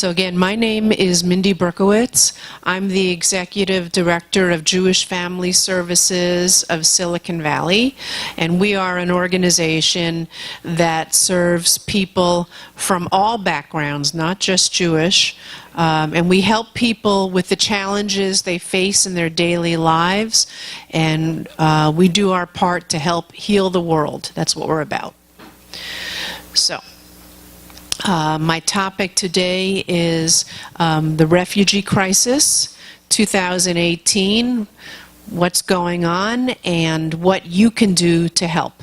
So again, my name is Mindy Berkowitz. I'm the Executive Director of Jewish Family Services of Silicon Valley, and we are an organization that serves people from all backgrounds, not just Jewish, and we help people with the challenges they face in their daily lives, and we do our part to help heal the world. That's what we're about. So, my topic today is the refugee crisis, 2018, what's going on, and what you can do to help.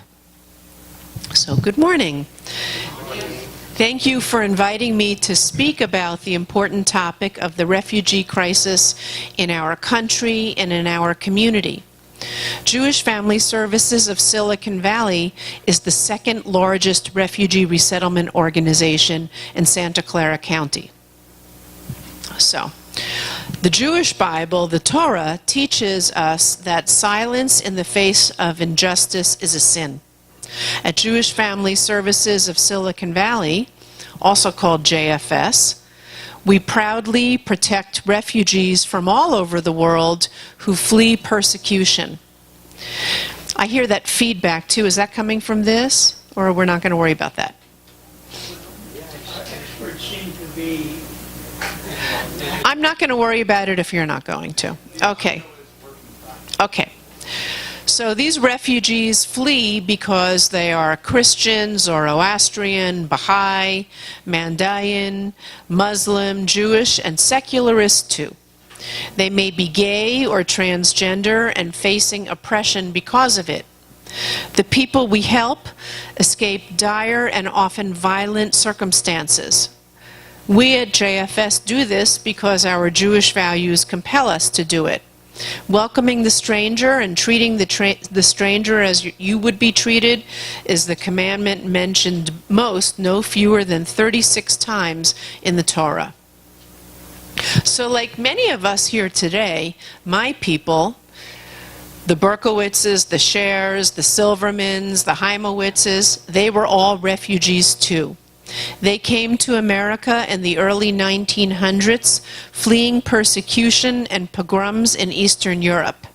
So, good morning. Thank you for inviting me to speak about the important topic of the refugee crisis in our country and in our community. Jewish Family Services of Silicon Valley is the second largest refugee resettlement organization in Santa Clara County. So, the Jewish Bible, the Torah, teaches us that silence in the face of injustice is a sin. At Jewish Family Services of Silicon Valley, also called JFS, we proudly protect refugees from all over the world who flee persecution. I hear that feedback too. Is that coming from this? Or we're not going to worry about that? Experts seem to be... I'm not going to worry about it if you're not going to. Okay. Okay. So these refugees flee because they are Christian, Zoroastrian, Baha'i, Mandaean, Muslim, Jewish, and secularist too. They may be gay or transgender and facing oppression because of it. The people we help escape dire and often violent circumstances. We at JFS do this because our Jewish values compel us to do it. Welcoming the stranger and treating the stranger as you would be treated is the commandment mentioned most, no fewer than 36 times in the Torah. So like many of us here today, my people, the Berkowitzes, the Shares, the Silvermans, the Heimewitzes, they were all refugees too. They came to America in the early 1900s, fleeing persecution and pogroms in Eastern Europe.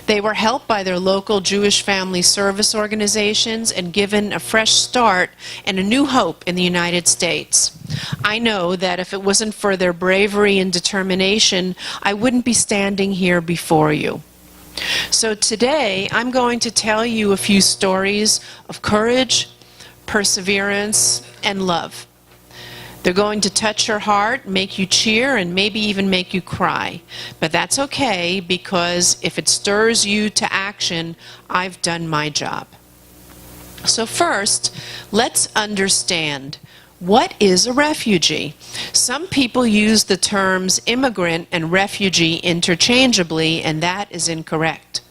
They were helped by their local Jewish family service organizations and given a fresh start and a new hope in the United States. I know that if it wasn't for their bravery and determination, I wouldn't be standing here before you. So today, I'm going to tell you a few stories of courage, perseverance, and love. They're going to touch your heart, make you cheer, and maybe even make you cry. But that's okay, because if it stirs you to action, I've done my job. So first, let's understand, what is a refugee? Some people use the terms immigrant and refugee interchangeably, and that is incorrect.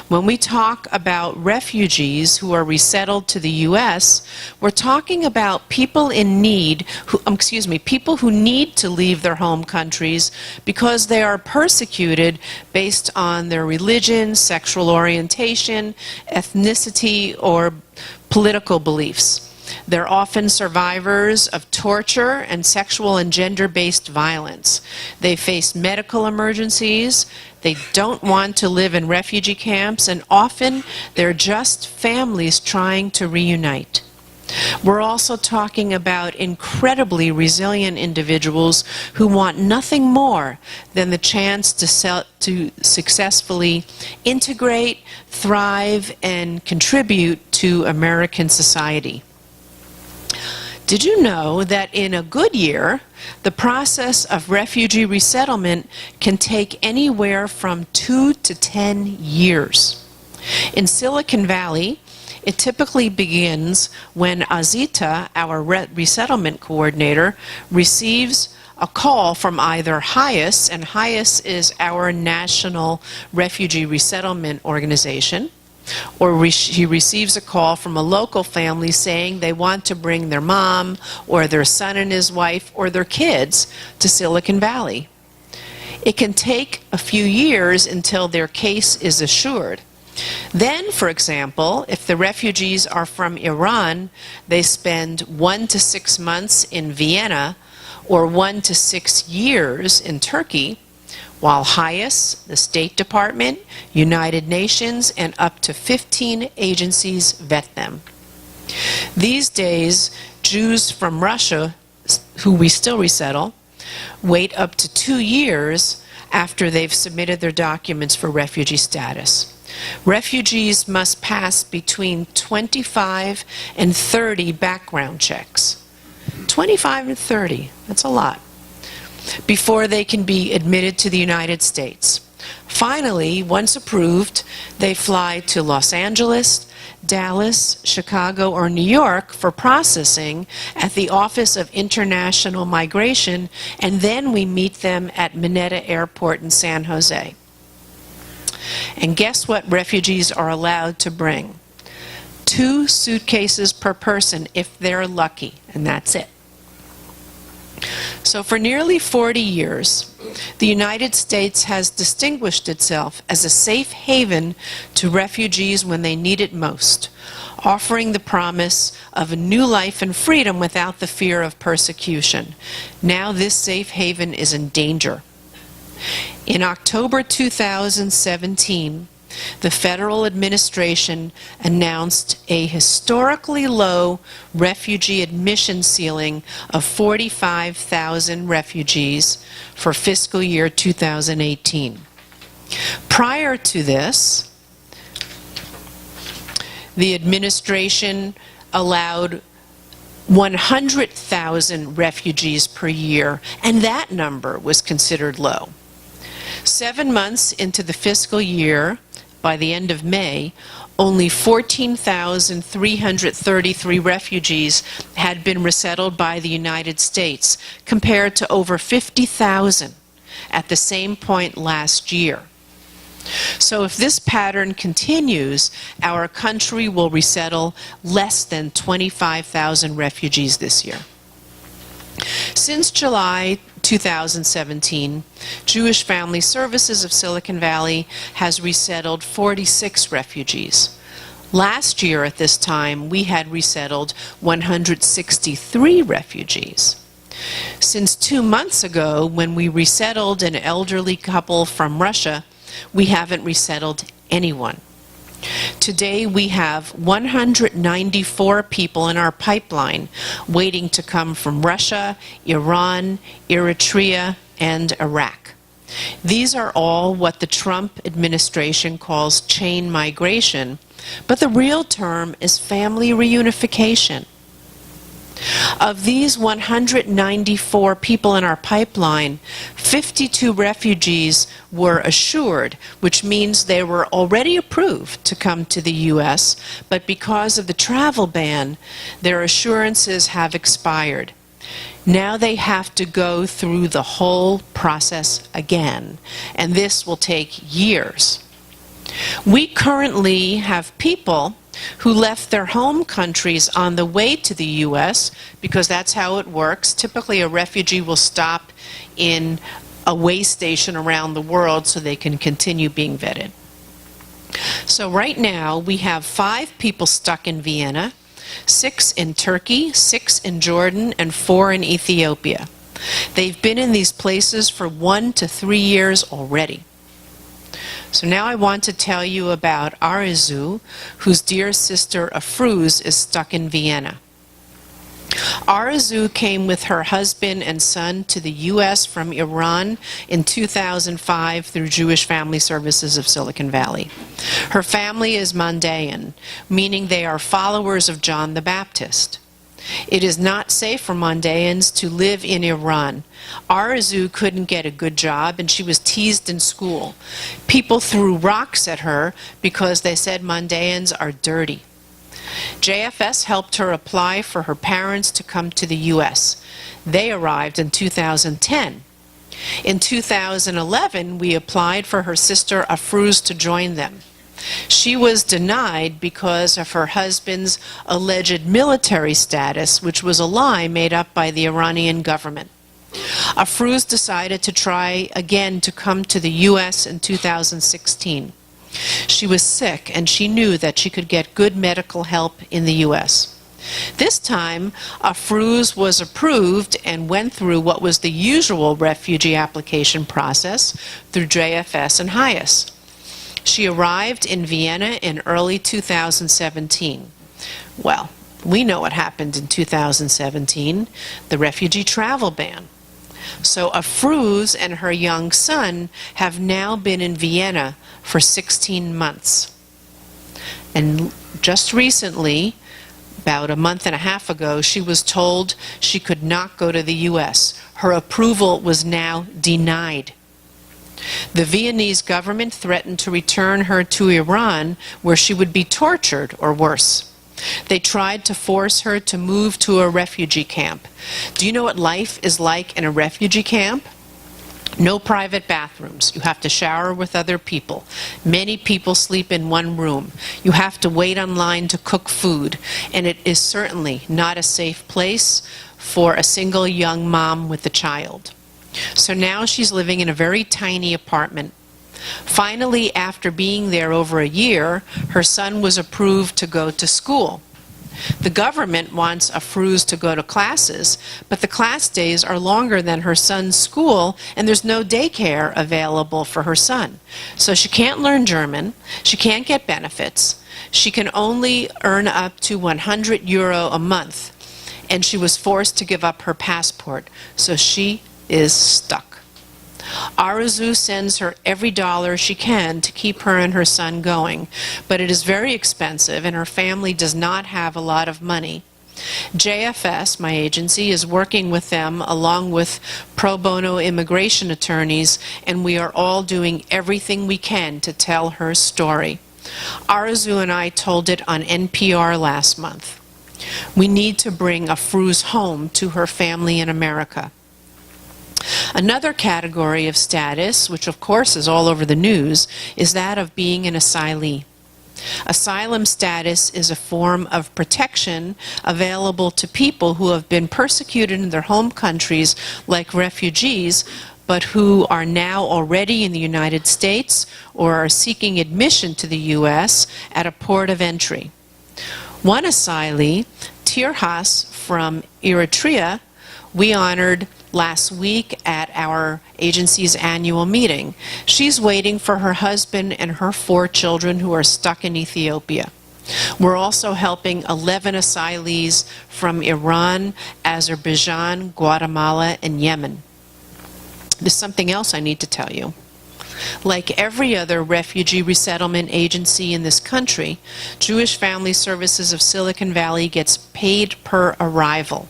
When we talk about refugees who are resettled to the U.S., we're talking about people in need, people who need to leave their home countries because they are persecuted based on their religion, sexual orientation, ethnicity, or political beliefs. They're often survivors of torture and sexual and gender-based violence. They face medical emergencies. They don't want to live in refugee camps, and often they're just families trying to reunite. We're also talking about incredibly resilient individuals who want nothing more than the chance to successfully integrate, thrive, and contribute to American society. Did you know that in a good year, the process of refugee resettlement can take anywhere from 2 to 10 years? In Silicon Valley, it typically begins when Azita, our resettlement coordinator, receives a call from either HIAS, and HIAS is our national refugee resettlement organization, or she receives a call from a local family saying they want to bring their mom or their son and his wife or their kids to Silicon Valley. It can take a few years until their case is assured. Then, for example, if the refugees are from Iran, they spend 1 to 6 months in Vienna or 1 to 6 years in Turkey, while HIAS, the State Department, United Nations, and up to 15 agencies vet them. These days, Jews from Russia, who we still resettle, wait up to 2 years after they've submitted their documents for refugee status. Refugees must pass between 25 and 30 background checks. 25 and 30, that's a lot, before they can be admitted to the United States. Finally, once approved, they fly to Los Angeles, Dallas, Chicago, or New York for processing at the Office of International Migration, and then we meet them at Mineta Airport in San Jose. And guess what refugees are allowed to bring? 2 suitcases per person if they're lucky, and that's it. So for nearly 40 years, the United States has distinguished itself as a safe haven to refugees when they need it most, offering the promise of a new life and freedom without the fear of persecution. Now this safe haven is in danger. In October 2017, the federal administration announced a historically low refugee admission ceiling of 45,000 refugees for fiscal year 2018. Prior to this, the administration allowed 100,000 refugees per year, and that number was considered low. 7 months into the fiscal year, by the end of May, only 14,333 refugees had been resettled by the United States, compared to over 50,000 at the same point last year. So if this pattern continues, our country will resettle less than 25,000 refugees this year. Since July 2017, Jewish Family Services of Silicon Valley has resettled 46 refugees. Last year at this time, we had resettled 163 refugees. Since 2 months ago, when we resettled an elderly couple from Russia, we haven't resettled anyone. Today we have 194 people in our pipeline waiting to come from Russia, Iran, Eritrea, and Iraq. These are all what the Trump administration calls chain migration, but the real term is family reunification. Of these 194 people in our pipeline, 52 refugees were assured, which means they were already approved to come to the U.S., but because of the travel ban, their assurances have expired. Now they have to go through the whole process again, and this will take years. We currently have people who left their home countries on the way to the U.S. because that's how it works. Typically, a refugee will stop in a way station around the world so they can continue being vetted. So right now, we have 5 people stuck in Vienna, 6 in Turkey, 6 in Jordan, and 4 in Ethiopia. They've been in these places for 1 to 3 years already. So now I want to tell you about Arzu, whose dear sister Afruz is stuck in Vienna. Arzu came with her husband and son to the U.S. from Iran in 2005 through Jewish Family Services of Silicon Valley. Her family is Mandaean, meaning they are followers of John the Baptist. It is not safe for Mandaeans to live in Iran. Arzu couldn't get a good job, and she was teased in school. People threw rocks at her because they said Mandaeans are dirty. JFS helped her apply for her parents to come to the U.S. They arrived in 2010. In 2011, we applied for her sister Afruz to join them. She was denied because of her husband's alleged military status, which was a lie made up by the Iranian government. Afruz decided to try again to come to the U.S. in 2016. She was sick, and she knew that she could get good medical help in the U.S. This time, a FRUZ was approved and went through what was the usual refugee application process through JFS and HIAS. She arrived in Vienna in early 2017. Well, we know what happened in 2017, the Refugee Travel Ban. So a FRUZ and her young son have now been in Vienna for 16 months. And just recently, about a month and a half ago, she was told she could not go to the U.S. Her approval was now denied. The Viennese government threatened to return her to Iran, where she would be tortured or worse. They tried to force her to move to a refugee camp. Do you know what life is like in a refugee camp? No private bathrooms. You have to shower with other people. Many people sleep in one room. You have to wait online to cook food. And it is certainly not a safe place for a single young mom with a child. So now she's living in a very tiny apartment. Finally, after being there over a year, her son was approved to go to school. The government wants a FRUZ to go to classes, but the class days are longer than her son's school, and there's no daycare available for her son. So she can't learn German, she can't get benefits, she can only earn up to €100 a month, and she was forced to give up her passport, so she is stuck. Arzu sends her every dollar she can to keep her and her son going, but it is very expensive and her family does not have a lot of money. JFS, my agency, is working with them along with pro bono immigration attorneys, and we are all doing everything we can to tell her story. Arzu and I told it on NPR last month. We need to bring a FRUZ home to her family in America. Another category of status, which of course is all over the news, is that of being an asylee. Asylum status is a form of protection available to people who have been persecuted in their home countries like refugees, but who are now already in the United States or are seeking admission to the U.S. at a port of entry. One asylee, Tirhas from Eritrea, we honored last week at our agency's annual meeting. She's waiting for her husband and her 4 children who are stuck in Ethiopia. We're also helping 11 asylees from Iran, Azerbaijan, Guatemala, and Yemen. There's something else I need to tell you. Like every other refugee resettlement agency in this country, Jewish Family Services of Silicon Valley gets paid per arrival.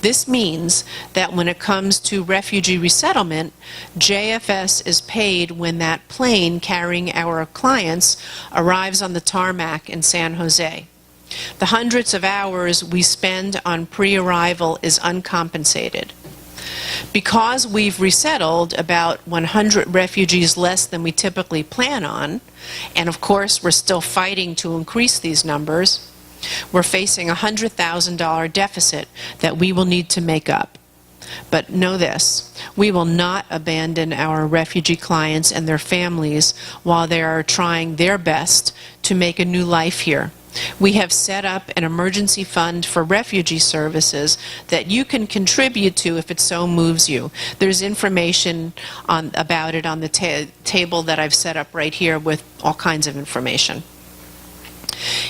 This means that when it comes to refugee resettlement, JFS is paid when that plane carrying our clients arrives on the tarmac in San Jose. The hundreds of hours we spend on pre-arrival is uncompensated. Because we've resettled about 100 refugees less than we typically plan on, and of course we're still fighting to increase these numbers, we're facing a $100,000 deficit that we will need to make up. But know this, we will not abandon our refugee clients and their families while they are trying their best to make a new life here. We have set up an emergency fund for refugee services that you can contribute to if it so moves you. There's information about it on the table that I've set up right here with all kinds of information.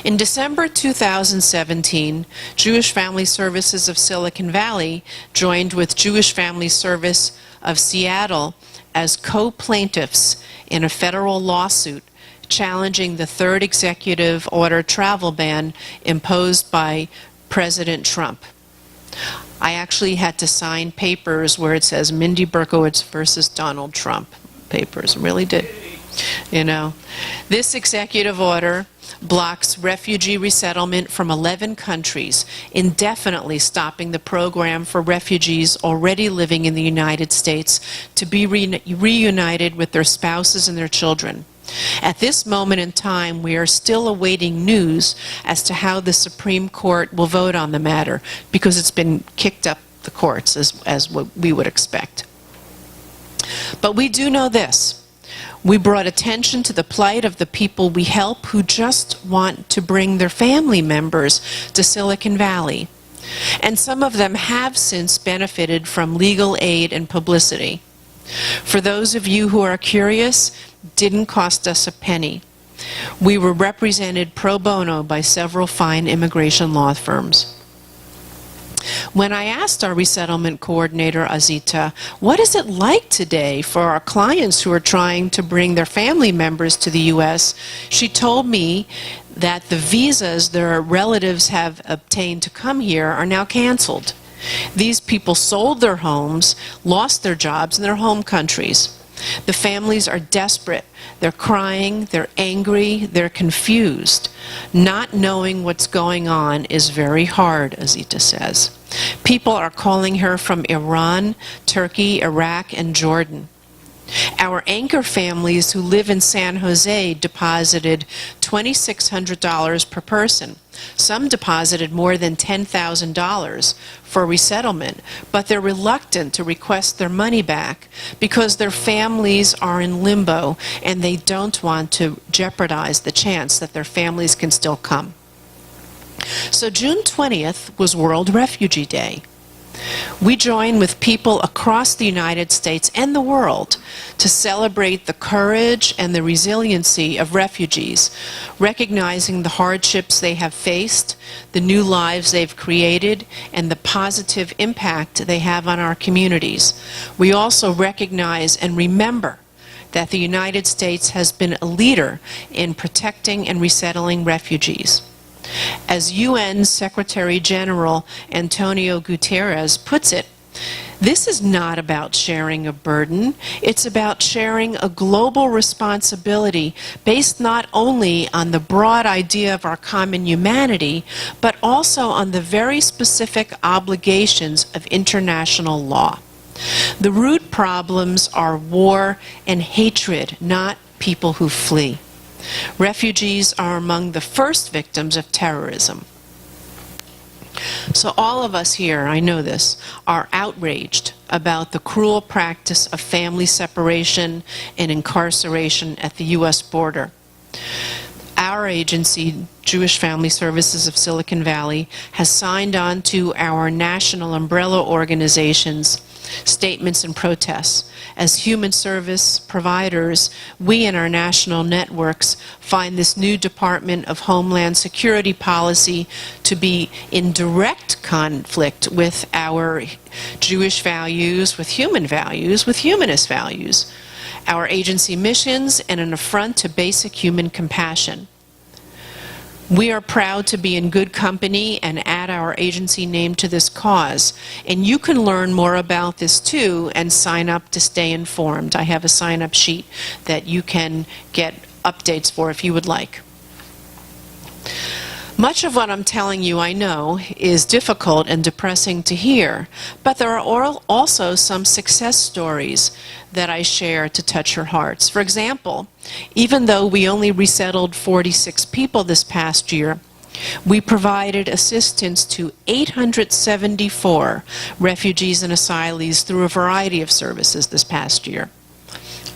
In December 2017, Jewish Family Services of Silicon Valley joined with Jewish Family Service of Seattle as co-plaintiffs in a federal lawsuit challenging the third executive order travel ban imposed by President Trump. I actually had to sign papers where it says Mindy Berkowitz versus Donald Trump. Papers, really did. You know, this executive order blocks refugee resettlement from 11 countries, indefinitely stopping the program for refugees already living in the United States to be reunited with their spouses and their children. At this moment in time, we are still awaiting news as to how the Supreme Court will vote on the matter, because it's been kicked up the courts as what we would expect. But we do know this. We brought attention to the plight of the people we help who just want to bring their family members to Silicon Valley. And some of them have since benefited from legal aid and publicity. For those of you who are curious, it didn't cost us a penny. We were represented pro bono by several fine immigration law firms. When I asked our resettlement coordinator, Azita, what is it like today for our clients who are trying to bring their family members to the U.S., she told me that the visas their relatives have obtained to come here are now canceled. These people sold their homes, lost their jobs in their home countries. The families are desperate. They're crying, they're angry, they're confused. Not knowing what's going on is very hard, Azita says. People are calling her from Iran, Turkey, Iraq, and Jordan. Our anchor families who live in San Jose deposited $2,600 per person. Some deposited more than $10,000 for resettlement, but they're reluctant to request their money back because their families are in limbo and they don't want to jeopardize the chance that their families can still come. So June 20th was World Refugee Day. We join with people across the United States and the world to celebrate the courage and the resiliency of refugees, recognizing the hardships they have faced, the new lives they've created, and the positive impact they have on our communities. We also recognize and remember that the United States has been a leader in protecting and resettling refugees. As UN Secretary General Antonio Guterres puts it, this is not about sharing a burden, it's about sharing a global responsibility based not only on the broad idea of our common humanity, but also on the very specific obligations of international law. The root problems are war and hatred, not people who flee. Refugees are among the first victims of terrorism. So all of us here, I know this, are outraged about the cruel practice of family separation and incarceration at the U.S. border. Our agency, Jewish Family Services of Silicon Valley, has signed on to our national umbrella organizations statements and protests. As human service providers, we in our national networks find this new Department of Homeland Security policy to be in direct conflict with our Jewish values, with human values, with humanist values, our agency missions, and an affront to basic human compassion. We are proud to be in good company and add our agency name to this cause. And you can learn more about this too and sign up to stay informed. I have a sign-up sheet that you can get updates for if you would like. Much of what I'm telling you, I know, is difficult and depressing to hear, but there are also some success stories that I share to touch your hearts. For example, even though we only resettled 46 people this past year, we provided assistance to 874 refugees and asylees through a variety of services this past year.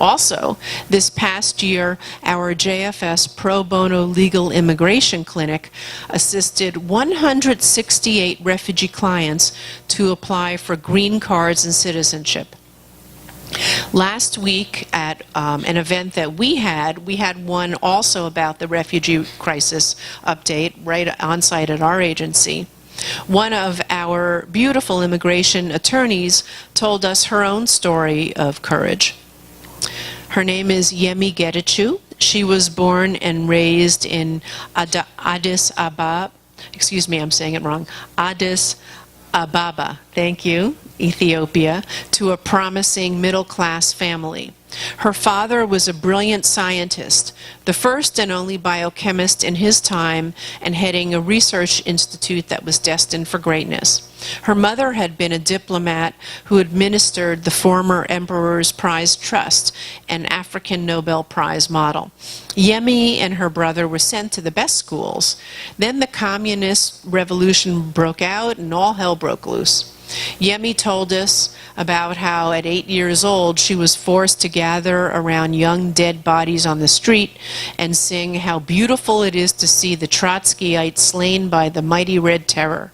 Also, this past year, our JFS Pro Bono Legal Immigration Clinic assisted 168 refugee clients to apply for green cards and citizenship. Last week at an event that we had one also about the refugee crisis update right on site at our agency. One of our beautiful immigration attorneys told us her own story of courage. Her name is Yemi Getachew. She was born and raised in Addis Ababa. Excuse me, I'm saying it wrong. Addis Ababa, thank you, Ethiopia, to a promising middle-class family. Her father was a brilliant scientist, the first and only biochemist in his time, and heading a research institute that was destined for greatness. Her mother had been a diplomat who administered the former Emperor's Prize Trust, an African Nobel Prize model. Yemi and her brother were sent to the best schools. Then the communist revolution broke out and all hell broke loose. Yemi told us about how at 8 years old she was forced to gather around young dead bodies on the street and sing how beautiful it is to see the Trotskyites slain by the mighty Red Terror.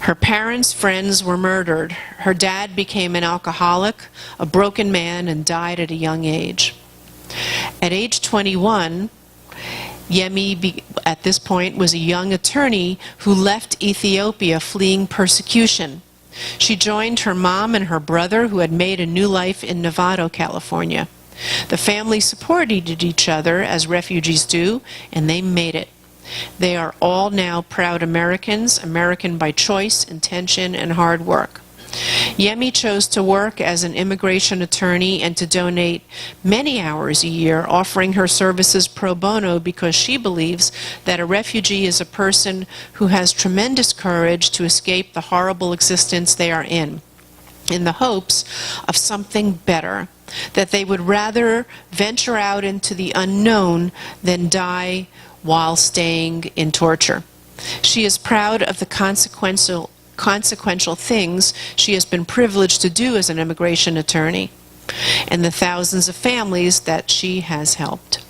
Her parents' friends were murdered. Her dad became an alcoholic, a broken man, and died at a young age. At age 21, Yemi, at this point, was a young attorney who left Ethiopia fleeing persecution. She joined her mom and her brother, who had made a new life in Novato, California. The family supported each other, as refugees do, and they made it. They are all now proud Americans, American by choice, intention, and hard work. Yemi chose to work as an immigration attorney and to donate many hours a year, offering her services pro bono because she believes that a refugee is a person who has tremendous courage to escape the horrible existence they are in the hopes of something better, that they would rather venture out into the unknown than die while staying in torture. She is proud of the consequential things she has been privileged to do as an immigration attorney and the thousands of families that she has helped.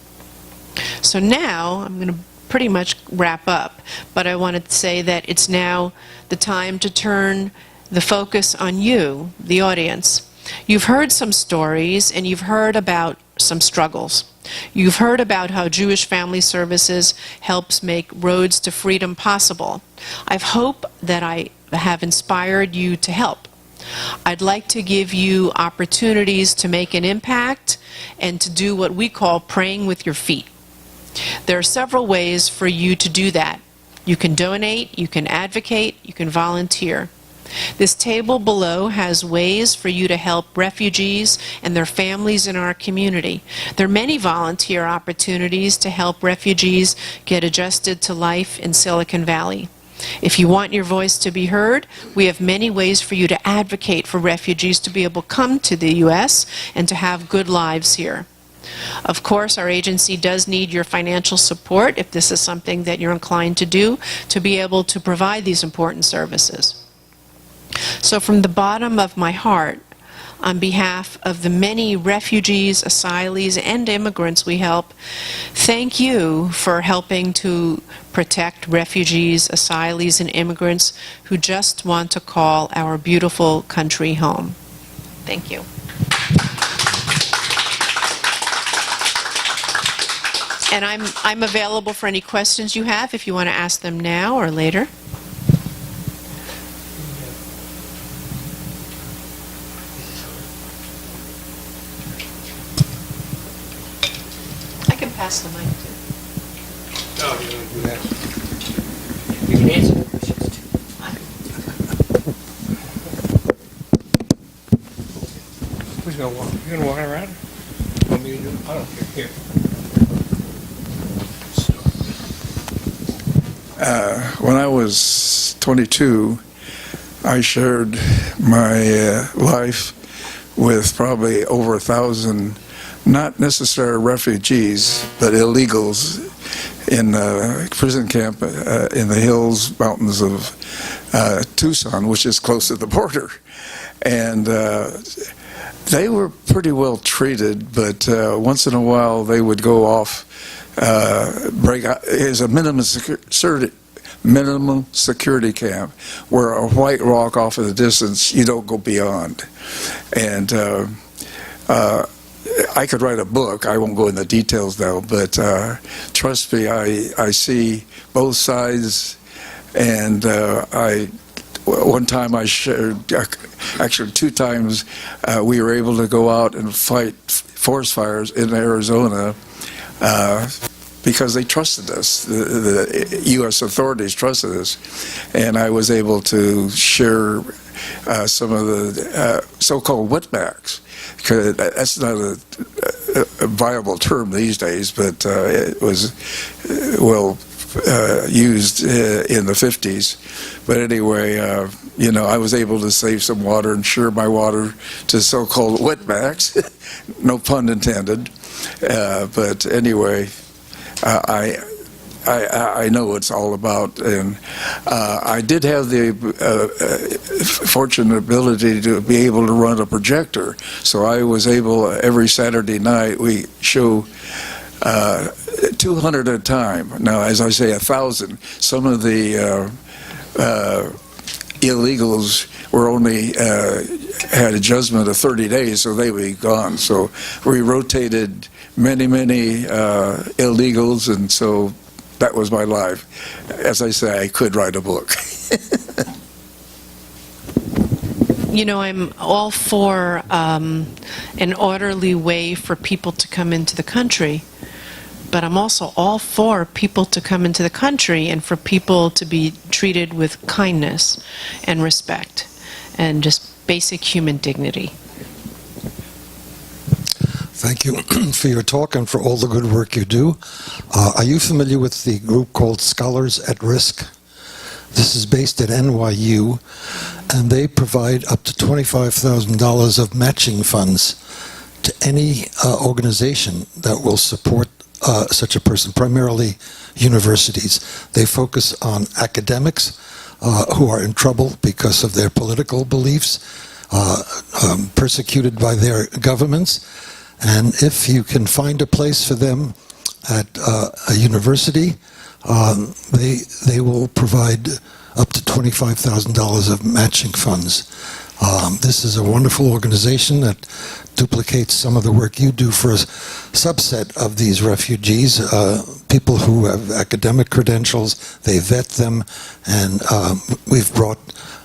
So now I'm going to pretty much wrap up, but I wanted to say that it's now the time to turn the focus on you, the audience. You've heard some stories and you've heard about some struggles. You've heard about how Jewish Family Services helps make roads to freedom possible. I hope that I have inspired you to help. I'd like to give you opportunities to make an impact and to do what we call praying with your feet. There are several ways for you to do that. You can donate, you can advocate, you can volunteer. This table below has ways for you to help refugees and their families in our community. There are many volunteer opportunities to help refugees get adjusted to life in Silicon Valley. If you want your voice to be heard, we have many ways for you to advocate for refugees to be able to come to the U.S. and to have good lives here. Of course, our agency does need your financial support, if this is something that you're inclined to do, to be able to provide these important services. So from the bottom of my heart, on behalf of the many refugees, asylees, and immigrants we help, thank you for helping to protect refugees, asylees, and immigrants who just want to call our beautiful country home. Thank you. And I'm available for any questions you have if you want to ask them now or later. I can pass the mic too. No, you don't do that. You can answer the questions too. Who's gonna walk? You gonna walk around? Want me to do it? I don't care. Here. When I was 22, I shared my life with probably over 1,000, not necessarily refugees, but illegals in a prison camp in the hills, mountains of Tucson, which is close to the border. And they were pretty well treated, but once in a while they would go off, break out. It's a minimum security camp where a white rock off in the distance, you don't go beyond. And I could write a book. I won't go into details now, but trust me, I see both sides. And one time I shared, actually 2 times, we were able to go out and fight forest fires in Arizona because they trusted us. The U.S. authorities trusted us. And I was able to share some of the so-called wetbacks. That's not a viable term these days, but it was well used in the 50s. But anyway, you know, I was able to save some water and share my water to so-called wetbacks, no pun intended. But anyway, I know what it's all about. And I did have the fortunate ability to be able to run a projector. So I was able, every Saturday night, we show 200 at a time. Now, as I say, 1,000. Some of the illegals were only had a judgment of 30 days, so they would be gone. So we rotated many illegals, and so that was my life. As I say, I could write a book. You know, I'm all for an orderly way for people to come into the country, but I'm also all for people to come into the country and for people to be treated with kindness and respect and just basic human dignity. Thank you for your talk and for all the good work you do. Are you familiar with the group called Scholars at Risk? This is based at NYU, and they provide up to $25,000 of matching funds to any organization that will support such a person, primarily universities. They focus on academics who are in trouble because of their political beliefs, persecuted by their governments. And if you can find a place for them at a university, they will provide up to $25,000 of matching funds. This is a wonderful organization that duplicates some of the work you do for a subset of these refugees, people who have academic credentials. They vet them, and we've brought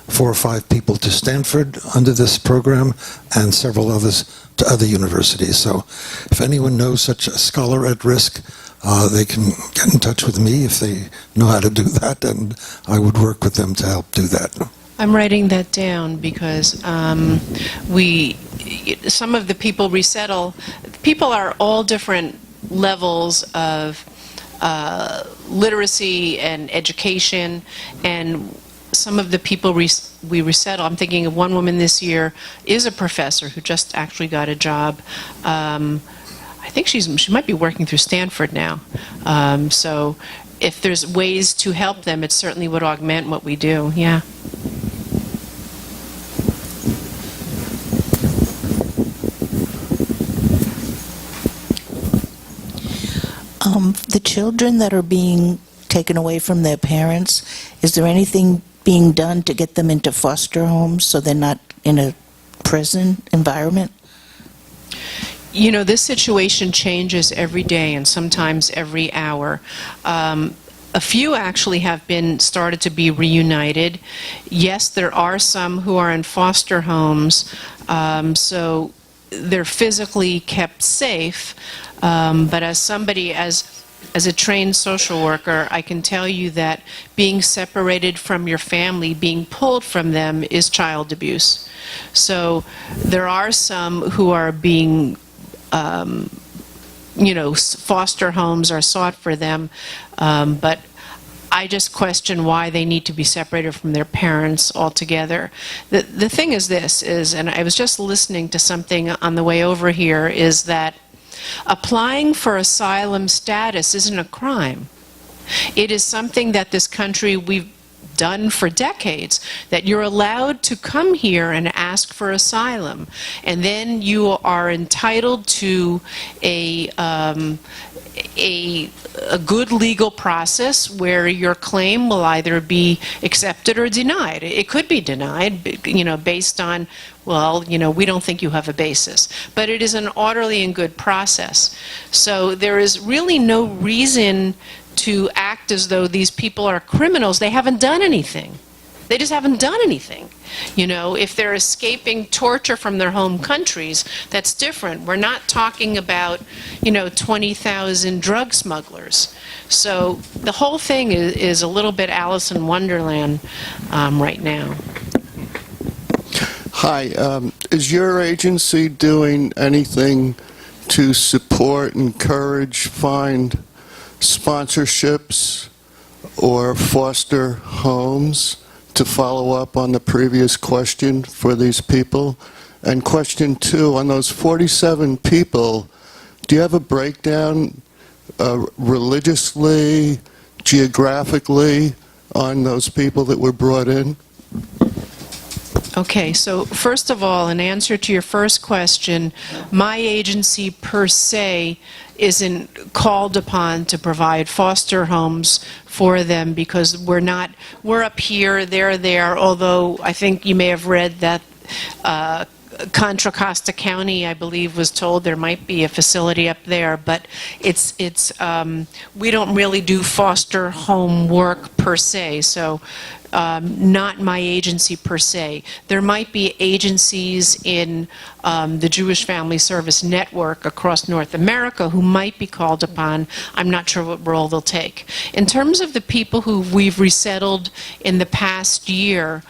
4 or 5 people to Stanford under this program and several others to other universities. So if anyone knows such a scholar at risk, they can get in touch with me if they know how to do that, and I would work with them to help do that. I'm writing that down because some of the people resettle. People are all different levels of literacy and education, and some of the people we resettle, I'm thinking of one woman this year is a professor who just actually got a job. I think she might be working through Stanford now. So if there's ways to help them, it certainly would augment what we do, yeah. The children that are being taken away from their parents, is there anything being done to get them into foster homes so they're not in a prison environment? You know, this situation changes every day and sometimes every hour. A few actually have been started to be reunited. Yes, there are some who are in foster homes, so they're physically kept safe. But as somebody, as a trained social worker, I can tell you that being separated from your family, being pulled from them, is child abuse. So there are some who are being, foster homes are sought for them, but I just question why they need to be separated from their parents altogether. The thing is this, and I was just listening to something on the way over here, is that applying for asylum status isn't a crime. It is something that this country, we've done for decades, that you're allowed to come here and ask for asylum, and then you are entitled to a good legal process where your claim will either be accepted or denied. It could be denied, based on, we don't think you have a basis. But it is an orderly and good process. So there is really no reason to act as though these people are criminals. They haven't done anything. They just haven't done anything. If they're escaping torture from their home countries, that's different. We're not talking about, 20,000 drug smugglers. So the whole thing is a little bit Alice in Wonderland right now. Hi, is your agency doing anything to support, encourage, find sponsorships or foster homes, to follow up on the previous question for these people? And question 2, on those 47 people, do you have a breakdown religiously, geographically on those people that were brought in? Okay, so first of all, in answer to your first question, my agency per se isn't called upon to provide foster homes for them because we're up here, they're there, although I think you may have read that Contra Costa County, I believe, was told there might be a facility up there, but we don't really do foster home work per se, so not my agency per se. There might be agencies in the Jewish Family Service network across North America who might be called upon. I'm not sure what role they'll take. In terms of the people who we've resettled in the past year,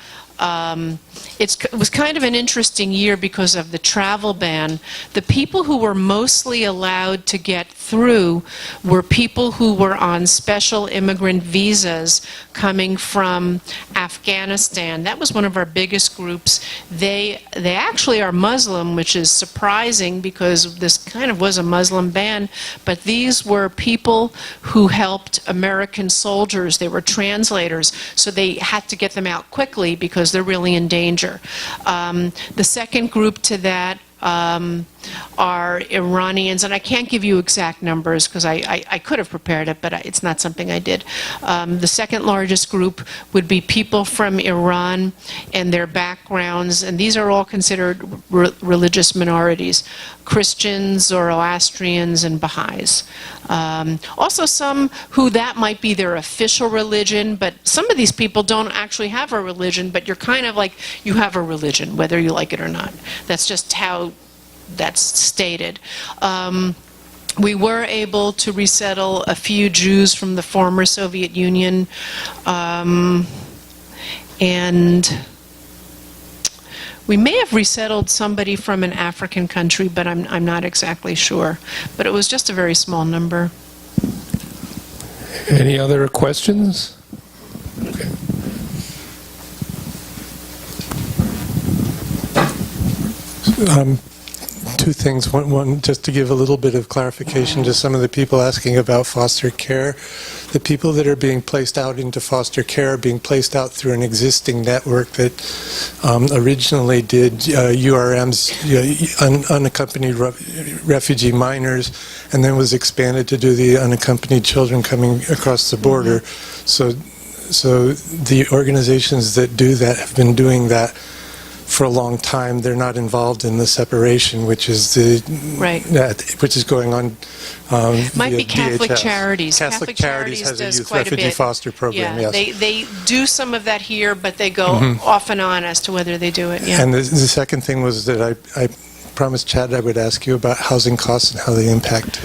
it was kind of an interesting year because of the travel ban. The people who were mostly allowed to get through were people who were on special immigrant visas coming from Afghanistan. That was one of our biggest groups. They actually are Muslim, which is surprising because this kind of was a Muslim ban, but these were people who helped American soldiers. They were translators, so they had to get them out quickly because they're really in danger. The second group to that are Iranians, and I can't give you exact numbers because I could have prepared it, but it's not something I did. The second largest group would be people from Iran and their backgrounds, and these are all considered religious minorities: Christians, Zoroastrians, and Baha'is. Also some who that might be their official religion, but some of these people don't actually have a religion, but you're kind of like, you have a religion, whether you like it or not. That's just how that's stated. We were able to resettle a few Jews from the former Soviet Union, and we may have resettled somebody from an African country, but I'm not exactly sure. But it was just a very small number. Any other questions? Okay. Two things. One, just to give a little bit of clarification to some of the people asking about foster care. The people that are being placed out into foster care are being placed out through an existing network that originally did URMs, unaccompanied refugee minors, and then was expanded to do the unaccompanied children coming across the border. So the organizations that do that have been doing that for a long time. They're not involved in the separation, which is which is going on. Might be via Catholic DHS. Charities. Catholic Charities has a does youth quite refugee a bit. foster program. Yeah, yes. they do some of that here, but they go off and on as to whether they do it. Yeah. And the second thing was that I promised Chad I would ask you about housing costs and how they impact.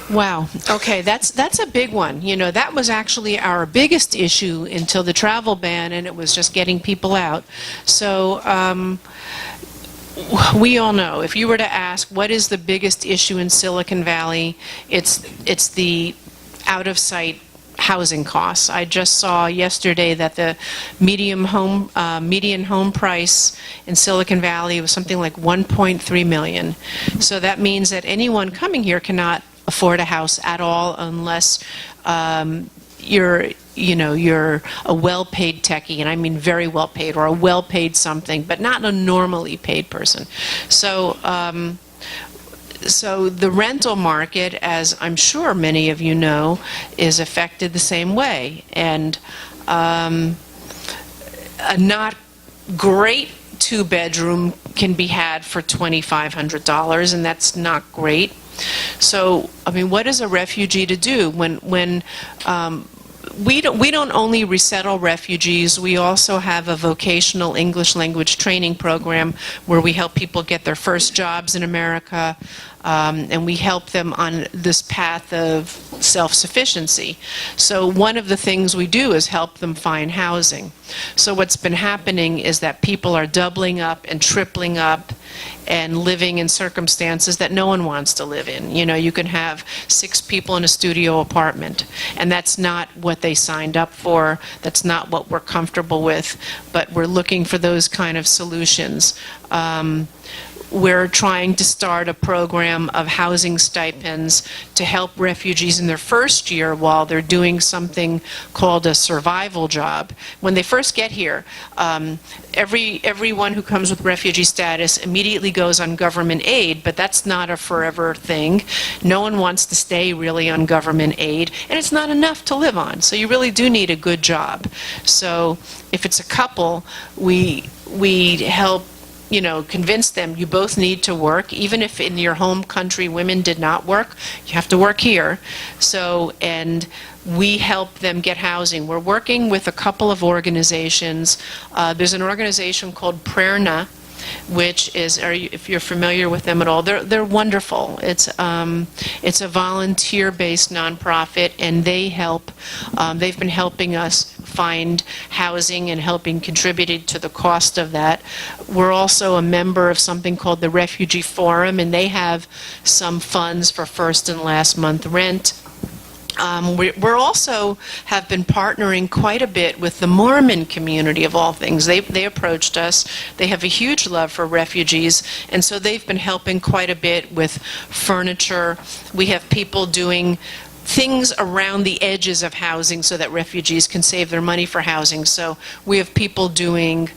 Wow. Okay, that's a big one. You know, that was actually our biggest issue until the travel ban, and it was just getting people out. So we all know, if you were to ask what is the biggest issue in Silicon Valley, it's the out-of-sight housing costs. I just saw yesterday that the median home price in Silicon Valley was something like $1.3 million. So that means that anyone coming here cannot afford a house at all unless you're a well-paid techie, and I mean very well-paid, or a well-paid something, but not a normally paid person. So the rental market, as I'm sure many of you know, is affected the same way. And a not great two-bedroom can be had for $2,500, and that's not great. So, I mean, what is a refugee to do when we don't only resettle refugees, we also have a vocational English language training program where we help people get their first jobs in America, and we help them on this path of self-sufficiency. So one of the things we do is help them find housing. So what's been happening is that people are doubling up and tripling up and living in circumstances that no one wants to live in. You know, you can have 6 people in a studio apartment, and that's not what they signed up for. That's not what we're comfortable with, but we're looking for those kind of solutions. we're trying to start a program of housing stipends to help refugees in their first year while they're doing something called a survival job. When they first get here, everyone who comes with refugee status immediately goes on government aid, but that's not a forever thing. No one wants to stay really on government aid, and it's not enough to live on. So you really do need a good job. So if it's a couple, we help, you know, convince them you both need to work. Even if in your home country women did not work, you have to work here. So, and we help them get housing. We're working with a couple of organizations. There's an organization called Prerna, which is, if you're familiar with them at all, they're wonderful. It's a volunteer-based nonprofit, and they help. They've been helping us find housing and contributing to the cost of that. We're also a member of something called the Refugee Forum, and they have some funds for first and last month rent. We're also have been partnering quite a bit with the Mormon community, of all things. They approached us. They have a huge love for refugees, and so they've been helping quite a bit with furniture. We have people doing things around the edges of housing so that refugees can save their money for housing. So we have people doing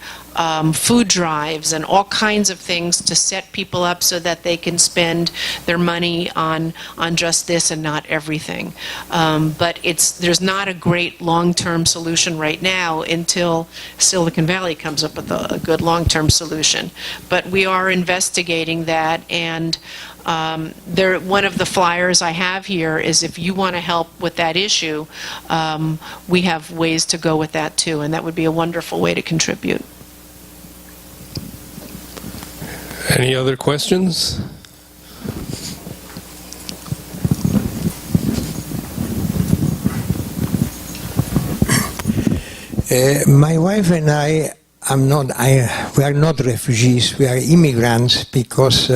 food drives and all kinds of things to set people up so that they can spend their money on just this and not everything. But there's not a great long-term solution right now until Silicon Valley comes up with a good long-term solution. But we are investigating that, and one of the flyers I have here is if you want to help with that issue, we have ways to go with that too, and that would be a wonderful way to contribute. Any other questions? My wife and I we are not refugees, we are immigrants because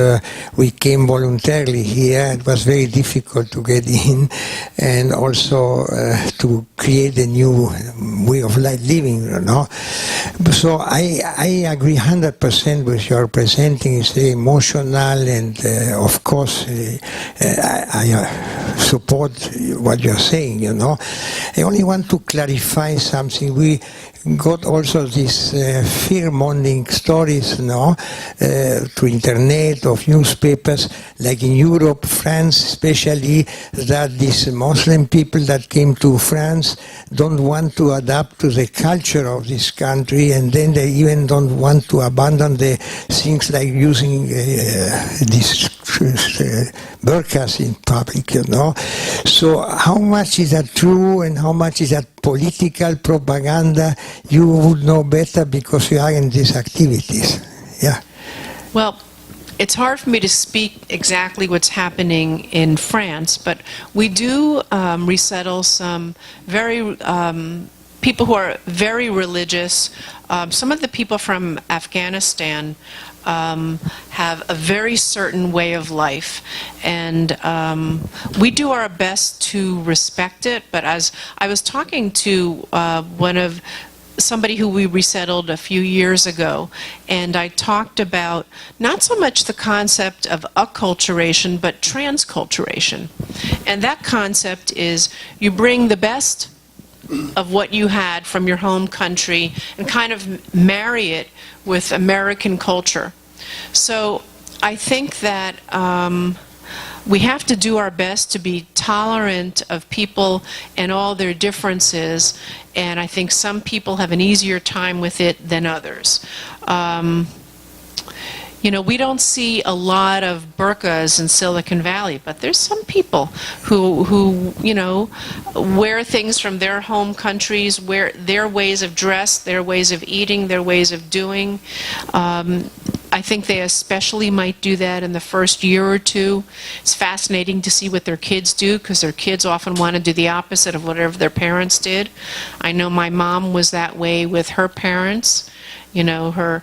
we came voluntarily here. It was very difficult to get in, and also to create a new way of living, you know. So I agree 100% with your presenting. It's very emotional, and of course I support what you're saying, you know. I only want to clarify something. We got also these fear-mongering stories, no, through internet, of newspapers, like in Europe, France especially, that these Muslim people that came to France don't want to adapt to the culture of this country, and then they even don't want to abandon the things like using these burqas in public, you know. So how much is that true, and how much is that political propaganda? You would know better because you are in these activities. Yeah. Well, it's hard for me to speak exactly what's happening in France, but we do resettle some people who are very religious. Some of the people from Afghanistan have a very certain way of life, and we do our best to respect it. But as I was talking to somebody who we resettled a few years ago, and I talked about not so much the concept of acculturation, but transculturation. And that concept is you bring the best of what you had from your home country and kind of marry it with American culture. So I think that we have to do our best to be tolerant of people and all their differences, and I think some people have an easier time with it than others. You know, we don't see a lot of burqas in Silicon Valley, but there's some people who you know, wear things from their home countries, wear their ways of dress, their ways of eating, their ways of doing. I think they especially might do that in the first year or two. It's fascinating to see what their kids do, because their kids often want to do the opposite of whatever their parents did. I know my mom was that way with her parents. You know, her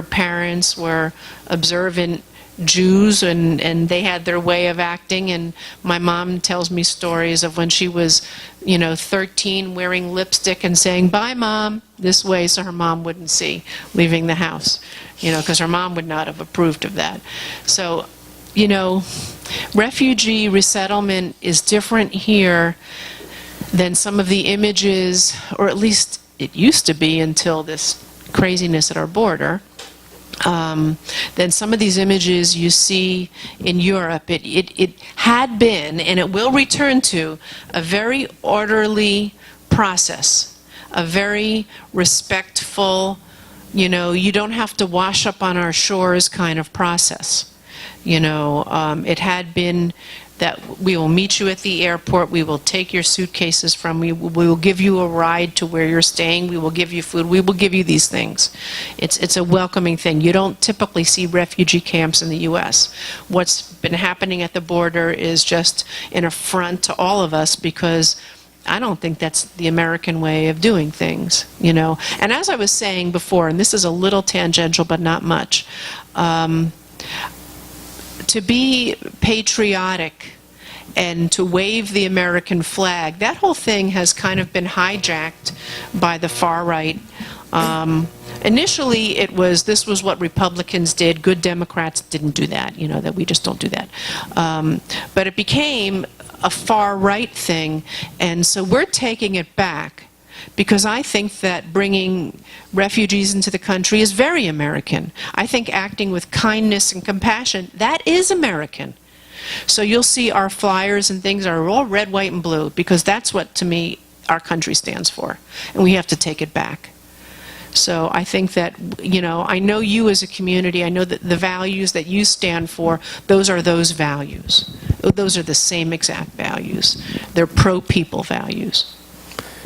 parents were observant Jews, and they had their way of acting, and my mom tells me stories of when she was, 13, wearing lipstick and saying, "Bye, Mom," this way so her mom wouldn't see leaving the house, because her mom would not have approved of that. So, refugee resettlement is different here than some of the images, or at least it used to be until this craziness at our border, than some of these images you see in Europe. It had been, and it will return to, a very orderly process, a very respectful, you don't have to wash up on our shores kind of process. It had been that we will meet you at the airport, we will take your suitcases from you, we will give you a ride to where you're staying, we will give you food, we will give you these things. It's a welcoming thing. You don't typically see refugee camps in the U.S. What's been happening at the border is just an affront to all of us, because I don't think that's the American way of doing things, And as I was saying before, and this is a little tangential but not much, to be patriotic and to wave the American flag, that whole thing has kind of been hijacked by the far right. Initially, this was what Republicans did. Good Democrats didn't do that, that we just don't do that. But it became a far right thing, and so we're taking it back, because I think that bringing refugees into the country is very American. I think acting with kindness and compassion, that is American. So you'll see our flyers and things are all red, white, and blue, because that's what, to me, our country stands for, and we have to take it back. So I think that, I know you as a community, I know that the values that you stand for, those are those values. Those are the same exact values. They're pro-people values.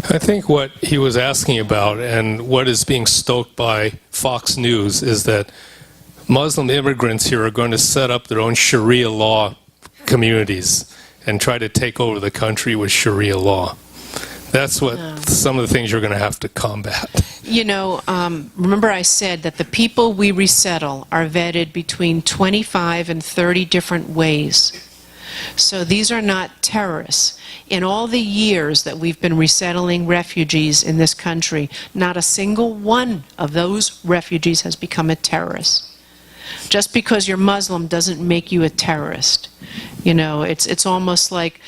I think what he was asking about, and what is being stoked by Fox News, is that Muslim immigrants here are going to set up their own Sharia law communities and try to take over the country with Sharia law. That's what some of the things you're going to have to combat. Remember I said that the people we resettle are vetted between 25 and 30 different ways. So these are not terrorists. In all the years that we've been resettling refugees in this country, not a single one of those refugees has become a terrorist. Just because you're Muslim doesn't make you a terrorist. It's almost like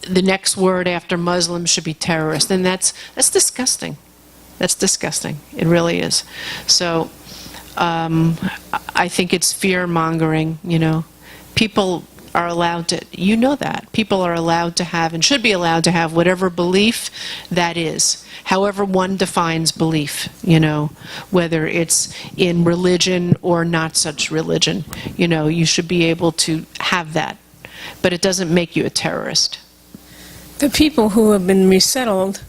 the next word after Muslim should be terrorist, and that's disgusting. That's disgusting. It really is. So I think it's fear-mongering, People are allowed to, that. People are allowed to have and should be allowed to have whatever belief that is, however one defines belief, whether it's in religion or not such religion. You should be able to have that, but it doesn't make you a terrorist. The people who have been resettled,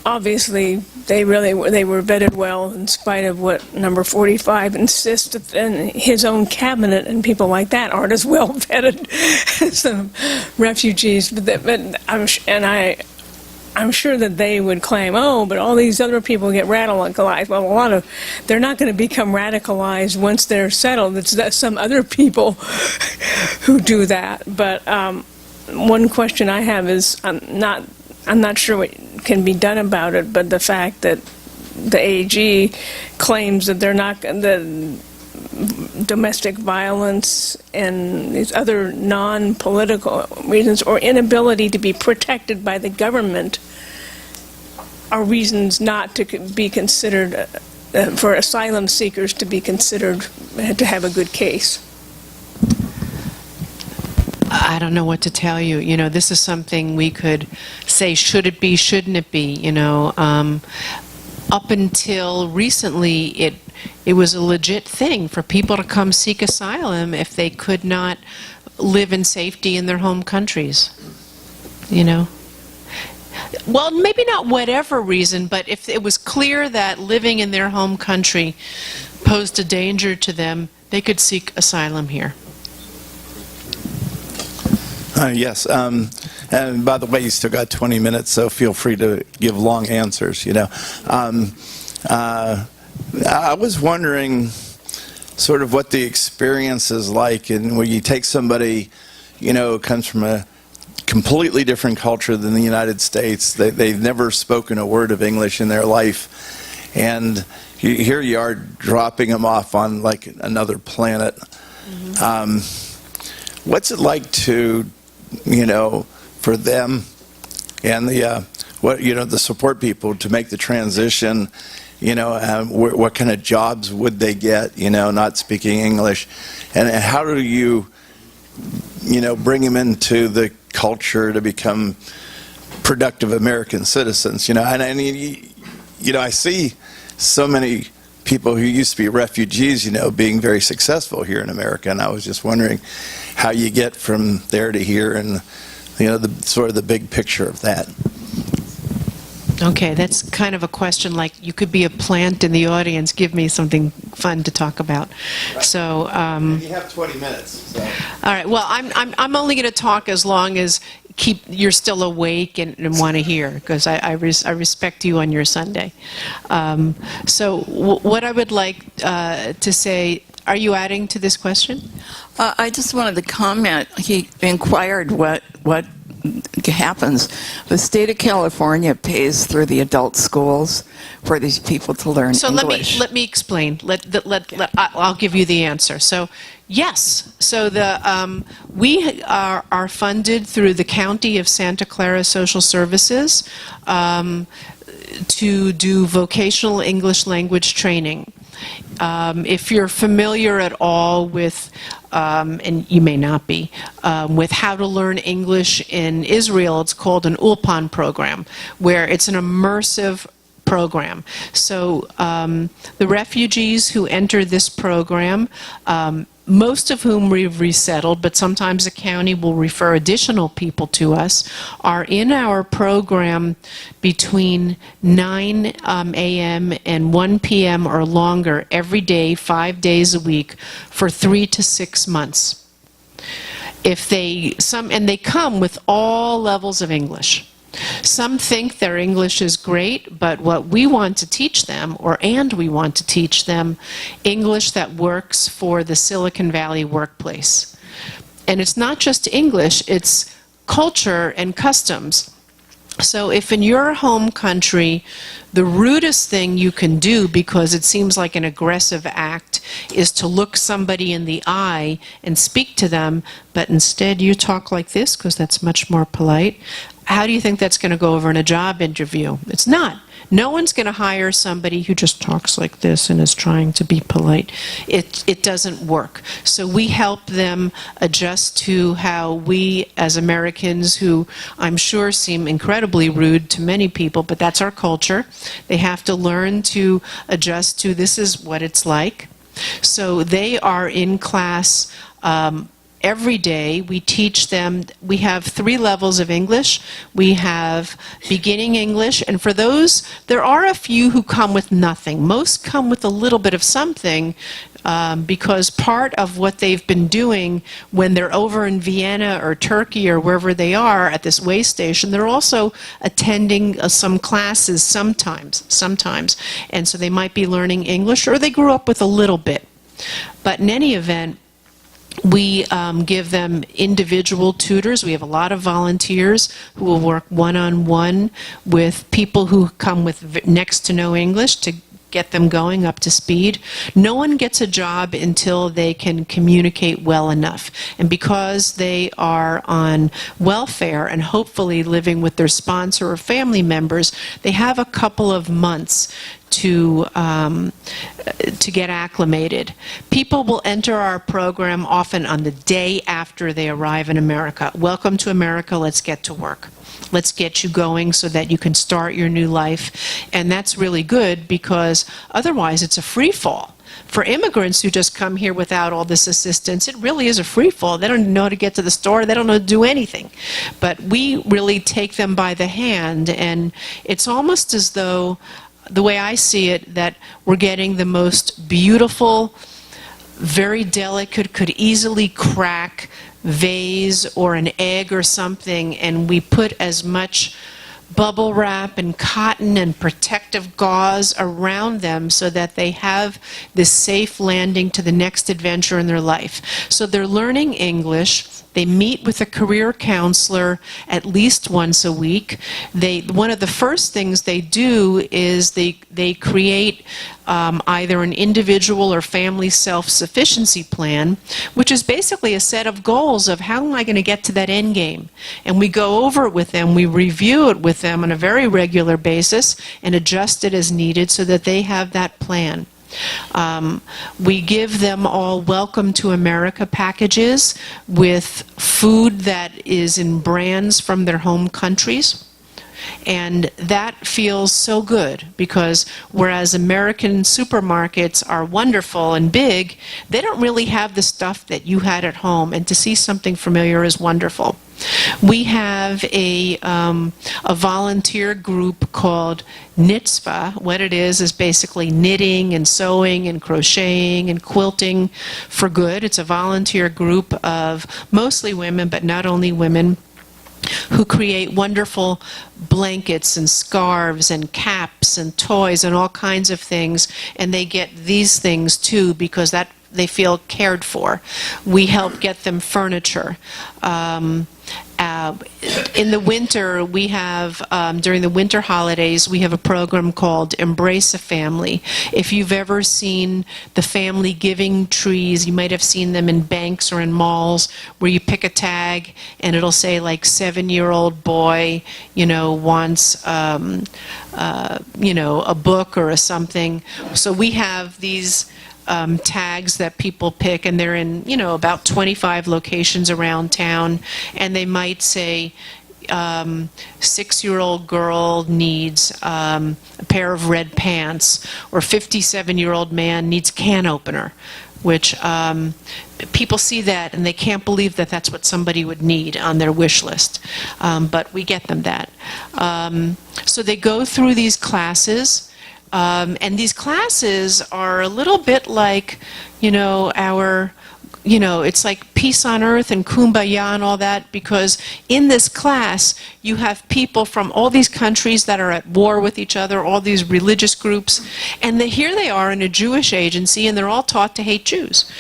obviously, they were vetted well, in spite of what Number 45 insists, and his own cabinet and people like that aren't as well vetted as the refugees. But I'm sure that they would claim, but all these other people get radicalized. Well, they're not going to become radicalized once they're settled. It's some other people who do that. But one question I have is, I'm not sure what can be done about it, but the fact that the AG claims that they're not, the domestic violence and these other non-political reasons or inability to be protected by the government are reasons not to be considered, for asylum seekers to be considered to have a good case. I don't know what to tell you. This is something we could say, should it be, shouldn't it be? Up until recently, it was a legit thing for people to come seek asylum if they could not live in safety in their home countries. Well, maybe not whatever reason, but if it was clear that living in their home country posed a danger to them, they could seek asylum here. Yes, and by the way, you still got 20 minutes, so feel free to give long answers, I was wondering, sort of what the experience is like, and when you take somebody, you know, who comes from a completely different culture than the United States. They've never spoken a word of English in their life, and here you are dropping them off on like another planet. What's it like to, you know, for them and the the support people to make the transition? You know, what kind of jobs would they get, you know, not speaking English? And how do you, you know, bring them into the culture to become productive American citizens? You know, and I mean, you know, I see so many people who used to be refugees, you know, being very successful here in America, and I was just wondering how you get from there to here, and, you know, the sort of the big picture of that. Okay, that's kind of a question like you could be a plant in the audience. Give me something fun to talk about. Right. So you have 20 minutes. So. All right. Well, I'm only going to talk as long as you're still awake and want to hear, because I respect you on your Sunday. So what I would like to say. Are you adding to this question? I just wanted to comment. He inquired what happens. The state of California pays through the adult schools for these people to learn English. So let me explain. I'll give you the answer. So yes. So we are funded through the County of Santa Clara Social Services to do vocational English language training. If you're familiar at all with, and you may not be, with how to learn English in Israel, it's called an Ulpan program, where it's an immersive program. So the refugees who enter this program, most of whom we've resettled, but sometimes the county will refer additional people to us, are in our program between 9 a.m. and 1 p.m. or longer every day, 5 days a week, for 3 to 6 months. And they come with all levels of English. Some think their English is great, but what we want to teach them, we want to teach them English that works for the Silicon Valley workplace. And it's not just English, it's culture and customs. So if in your home country, the rudest thing you can do, because it seems like an aggressive act, is to look somebody in the eye and speak to them, but instead you talk like this because that's much more polite, how do you think that's going to go over in a job interview? It's not. No one's going to hire somebody who just talks like this and is trying to be polite. It doesn't work. So we help them adjust to how we, as Americans, who I'm sure seem incredibly rude to many people, but that's our culture. They have to learn to adjust to this is what it's like. So they are in class every day. We teach them. We have 3 levels of English. We have beginning English, and for those, there are a few who come with nothing. Most come with a little bit of something, because part of what they've been doing when they're over in Vienna or Turkey or wherever they are at this way station, they're also attending some classes sometimes. And so they might be learning English, or they grew up with a little bit. But in any event, we give them individual tutors. We have a lot of volunteers who will work one-on-one with people who come with next to no English to get them going up to speed. No one gets a job until they can communicate well enough. And because they are on welfare and hopefully living with their sponsor or family members, they have a couple of months to get acclimated. People will enter our program often on the day after they arrive in America. Welcome to America, let's get to work. Let's get you going so that you can start your new life. And that's really good, because otherwise it's a free fall. For immigrants who just come here without all this assistance, it really is a free fall. They don't know how to get to the store. They don't know how to do anything. But we really take them by the hand, and it's almost as though, the way I see it, that we're getting the most beautiful, very delicate, could easily crack vase or an egg or something, and we put as much bubble wrap and cotton and protective gauze around them so that they have this safe landing to the next adventure in their life. So they're learning English. They meet with a career counselor at least once a week. One of the first things they do is they create either an individual or family self-sufficiency plan, which is basically a set of goals of how am I going to get to that end game. And we go over it with them, we review it with them on a very regular basis and adjust it as needed so that they have that plan. We give them all Welcome to America packages with food that is in brands from their home countries. And that feels so good because whereas American supermarkets are wonderful and big, they don't really have the stuff that you had at home, and to see something familiar is wonderful. We have a volunteer group called Nitzvah. What it is basically knitting and sewing and crocheting and quilting for good. It's a volunteer group of mostly women, but not only women, who create wonderful blankets and scarves and caps and toys and all kinds of things, and they get these things too because that they feel cared for. We help get them furniture. In the winter, we have, during the winter holidays, we have a program called Embrace a Family. If you've ever seen the family giving trees, you might have seen them in banks or in malls where you pick a tag and it'll say like 7-year-old boy, wants, a book or a something. So we have these tags that people pick, and they're in, about 25 locations around town, and they might say, 6-year-old girl needs a pair of red pants, or 57-year-old man needs can opener, which people see that and they can't believe that that's what somebody would need on their wish list. But we get them that. So they go through these classes. And these classes are a little bit like, it's like peace on earth and kumbaya and all that, because in this class you have people from all these countries that are at war with each other, all these religious groups, and here they are in a Jewish agency and they're all taught to hate Jews.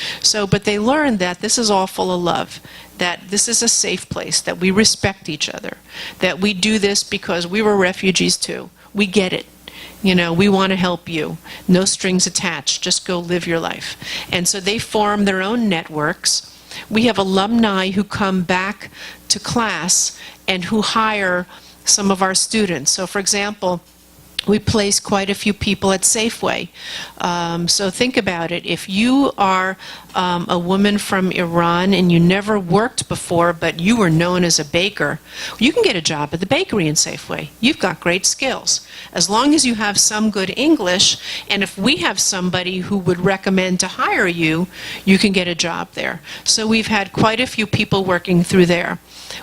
But they learn that this is all full of love, that this is a safe place, that we respect each other, that we do this because we were refugees too. We get it. We want to help you. No strings attached. Just go live your life. And so they form their own networks. We have alumni who come back to class and who hire some of our students. So for example, we place quite a few people at Safeway. So think about it. If you are a woman from Iran and you never worked before, but you were known as a baker, you can get a job at the bakery in Safeway. You've got great skills. As long as you have some good English, and if we have somebody who would recommend to hire you, you can get a job there. So we've had quite a few people working through there.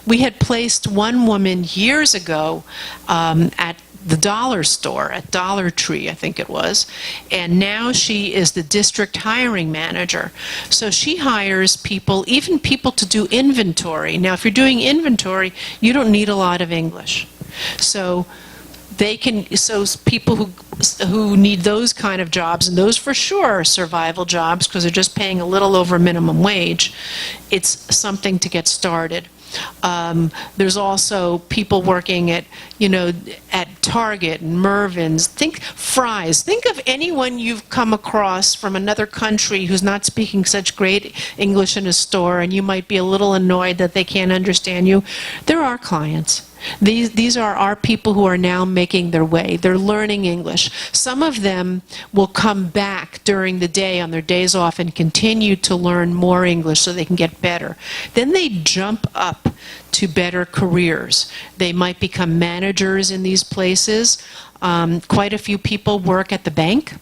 We had placed one woman years ago at the dollar store at Dollar Tree, I think it was, and now she is the district hiring manager. So she hires people, even people to do inventory. Now, if you're doing inventory, you don't need a lot of English. So people who need those kind of jobs, and those for sure are survival jobs because they're just paying a little over minimum wage, it's something to get started. There's also people working at Target and Mervyn's. Think Fry's. Think of anyone you've come across from another country who's not speaking such great English in a store, and you might be a little annoyed that they can't understand you. They're our clients. These are our people who are now making their way. They're learning English. Some of them will come back during the day on their days off and continue to learn more English so they can get better. Then they jump up to better careers. They might become managers in these places. Quite a few people work at the bank.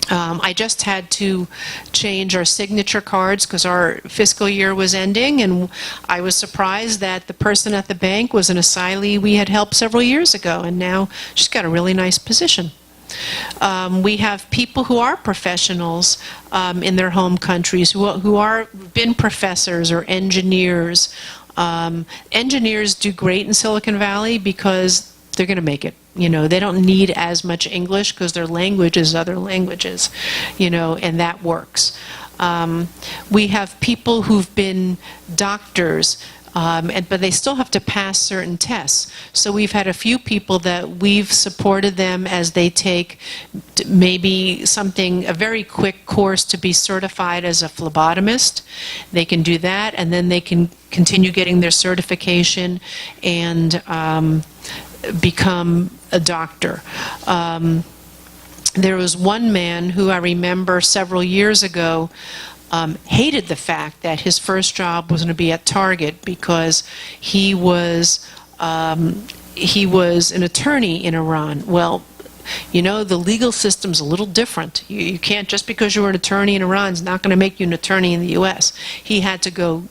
I just had to change our signature cards because our fiscal year was ending, and I was surprised that the person at the bank was an asylee we had helped several years ago, and now she's got a really nice position. We have people who are professionals in their home countries who are been professors or engineers. Engineers do great in Silicon Valley because they're going to make it. You know, they don't need as much English because their language is other languages, you know, and that works. We have people who've been doctors, but they still have to pass certain tests. So we've had a few people that we've supported them as they take maybe a very quick course to be certified as a phlebotomist. They can do that, and then they can continue getting their certification and become a doctor. There was one man who I remember several years ago hated the fact that his first job was going to be at Target because he was an attorney in Iran. Well, you know, the legal system's a little different. You can't, just because you're an attorney in Iran is not going to make you an attorney in the U.S. He had to go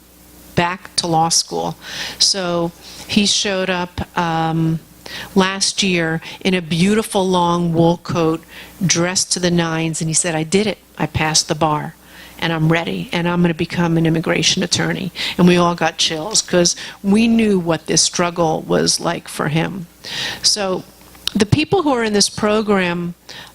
back to law school. So he showed up last year in a beautiful long wool coat, dressed to the nines, and he said, I did it. I passed the bar, and I'm ready, and I'm going to become an immigration attorney. And we all got chills because we knew what this struggle was like for him. So the people who are in this program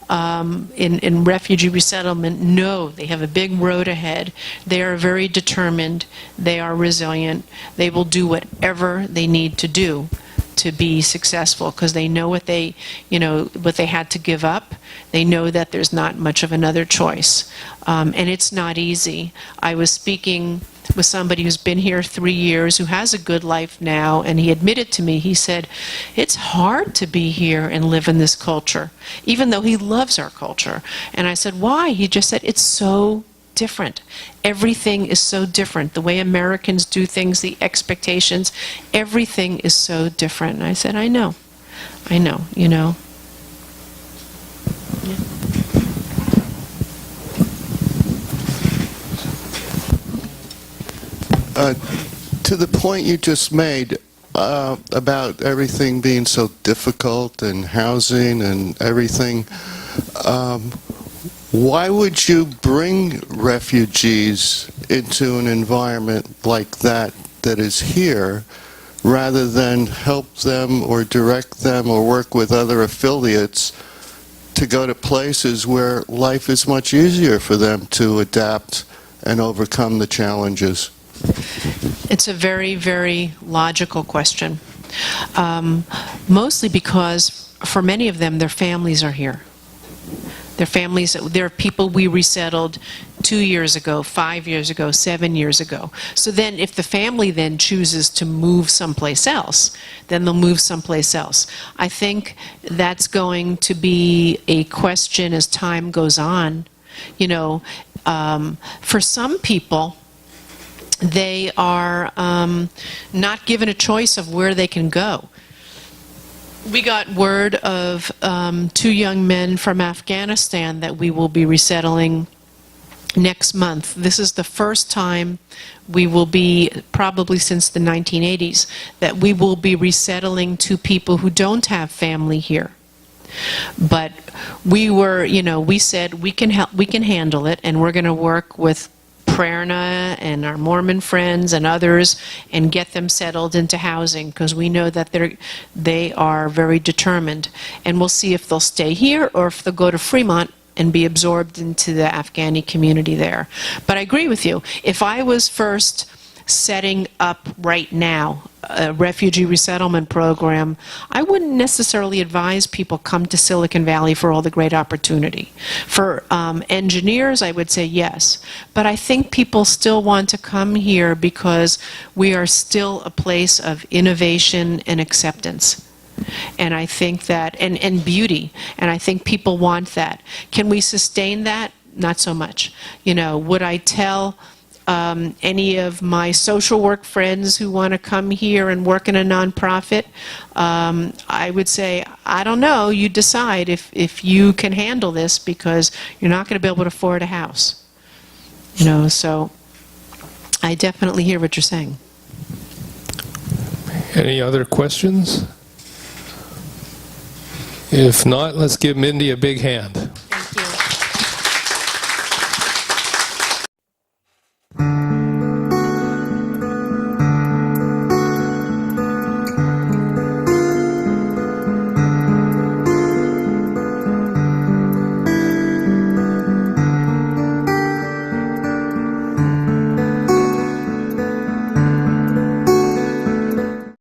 in refugee resettlement know they have a big road ahead. They are very determined. They are resilient. They will do whatever they need to do to be successful because they know what they had to give up. They know that there's not much of another choice. And it's not easy. I was speaking with somebody who's been here 3 years, who has a good life now, and he admitted to me, he said, it's hard to be here and live in this culture, even though he loves our culture. And I said, why? He just said, it's so different. Everything is so different. The way Americans do things, the expectations, everything is so different. And I said, I know, you know. Yeah. To the point you just made about everything being so difficult and housing and everything, why would you bring refugees into an environment like that is here, rather than help them or direct them or work with other affiliates to go to places where life is much easier for them to adapt and overcome the challenges? It's a very, very logical question. Mostly because for many of them, their families are here. Their families, there are people we resettled 2 years ago, 5 years ago, 7 years ago. So then if the family then chooses to move someplace else, then they'll move someplace else. I think that's going to be a question as time goes on. You know, for some people, they are not given a choice of where they can go. We got word of 2 young men from Afghanistan that we will be resettling next month. This is the first time we will be, probably since the 1980s, that we will be resettling 2 people who don't have family here. But we were, you know, we said we can help, we can handle it, and we're going to work with Prerna and our Mormon friends and others and get them settled into housing, because we know that they are very determined. And we'll see if they'll stay here or if they'll go to Fremont and be absorbed into the Afghani community there. But I agree with you. If I was first setting up right now a refugee resettlement program, I wouldn't necessarily advise people come to Silicon Valley for all the great opportunity. For engineers, I would say yes. But I think people still want to come here because we are still a place of innovation and acceptance. And I think that, and beauty, and I think people want that. Can we sustain that? Not so much. You know, would I tell any of my social work friends who want to come here and work in a nonprofit, I would say, I don't know, you decide if you can handle this, because you're not going to be able to afford a house. You know, so I definitely hear what you're saying. Any other questions? If not, let's give Mindy a big hand.